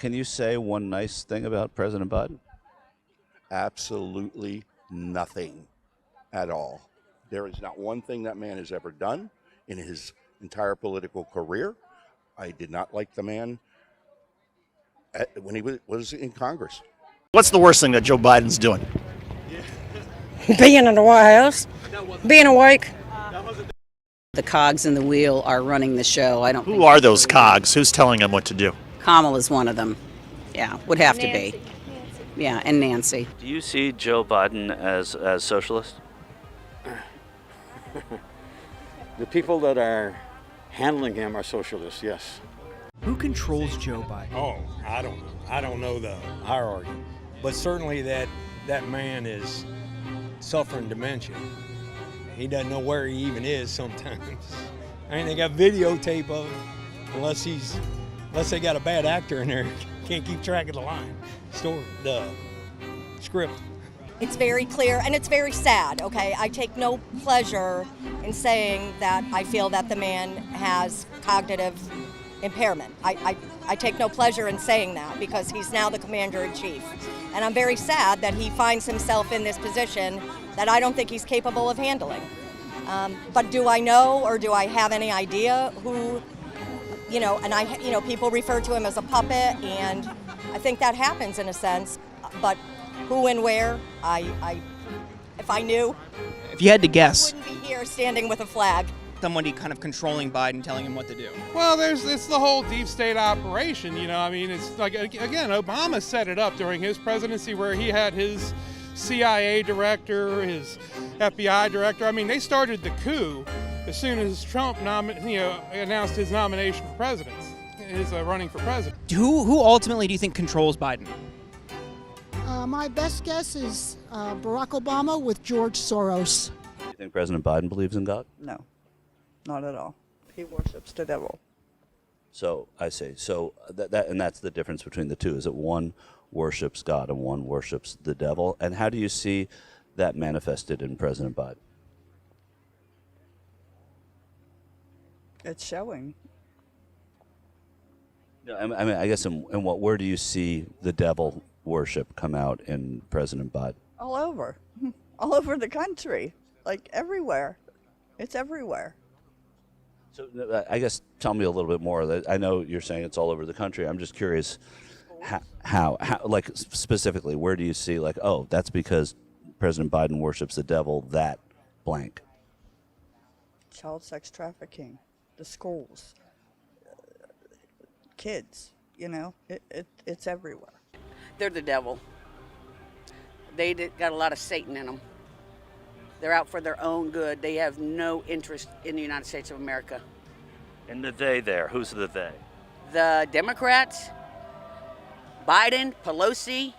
Can you say one nice thing about President Biden? Absolutely nothing at all. There is not one thing that man has ever done in his entire political career. I did not like the man when he was in Congress. What's the worst thing that Joe Biden's doing? Being in the White House, being awake. The cogs in the wheel are running the show. I don't. Who are those cogs? Who's telling them what to do? Kamala's one of them. Yeah, would have to be. Yeah, and Nancy. Do you see Joe Biden as socialist? The people that are handling him are socialists, yes. Who controls Joe Biden? Oh, I don't know. I don't know the hierarchy. But certainly that man is suffering dementia. He doesn't know where he even is sometimes. I mean, they got videotape of him, unless they got a bad actor in there, can't keep track of the script. It's very clear, and it's very sad, okay? I take no pleasure in saying that I feel that the man has cognitive impairment. I take no pleasure in saying that because he's now the commander-in-chief. And I'm very sad that he finds himself in this position that I don't think he's capable of handling. But do I know or do I have any idea who, people refer to him as a puppet, and I think that happens in a sense, but who and where, if I knew, If you had to guess, I wouldn't be here standing with a flag. somebody kind of controlling Biden, telling him what to do. Well, it's the whole deep state operation, it's like, again, Obama set it up during his presidency where he had his CIA director, his FBI director. They started the coup as soon as Trump announced his nomination for president, his running for president. Who ultimately do you think controls Biden? My best guess is Barack Obama with George Soros. Do you think President Biden believes in God? No, not at all. He worships the devil. So I see. So that's the difference between the two, is that one worships God and one worships the devil. And how do you see that manifested in President Biden? It's showing. I guess where do you see the devil worship come out in President Biden? All over. All over the country. Like everywhere. It's everywhere. So I guess tell me a little bit more. I know you're saying it's all over the country. I'm just curious how like specifically, where do you see that's because President Biden worships the devil, that blank? Child sex trafficking, the schools, kids, it's everywhere. They're the devil. They got a lot of Satan in them. They're out for their own good. They have no interest in the United States of America. And the they there, who's the they? The Democrats, Biden, Pelosi,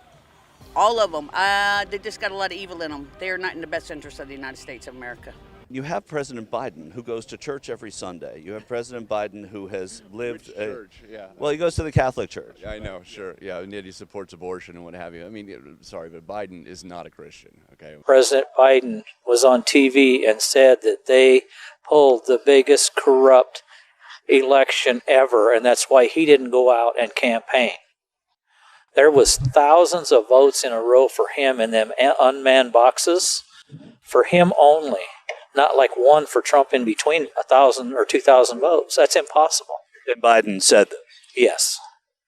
all of them. They just got a lot of evil in them. They are not in the best interest of the United States of America. You have President Biden, who goes to church every Sunday. You have President Biden, who has lived... Which church, yeah. Well, he goes to the Catholic Church. I know, sure. Yeah, and yet he supports abortion and what have you. Sorry, but Biden is not a Christian, okay? President Biden was on TV and said that they pulled the biggest corrupt election ever, and that's why he didn't go out and campaign. There was thousands of votes in a row for him in them unmanned boxes, for him only. Not like one for Trump in between 1,000 or 2,000 votes. That's impossible. And Biden said that. Yes.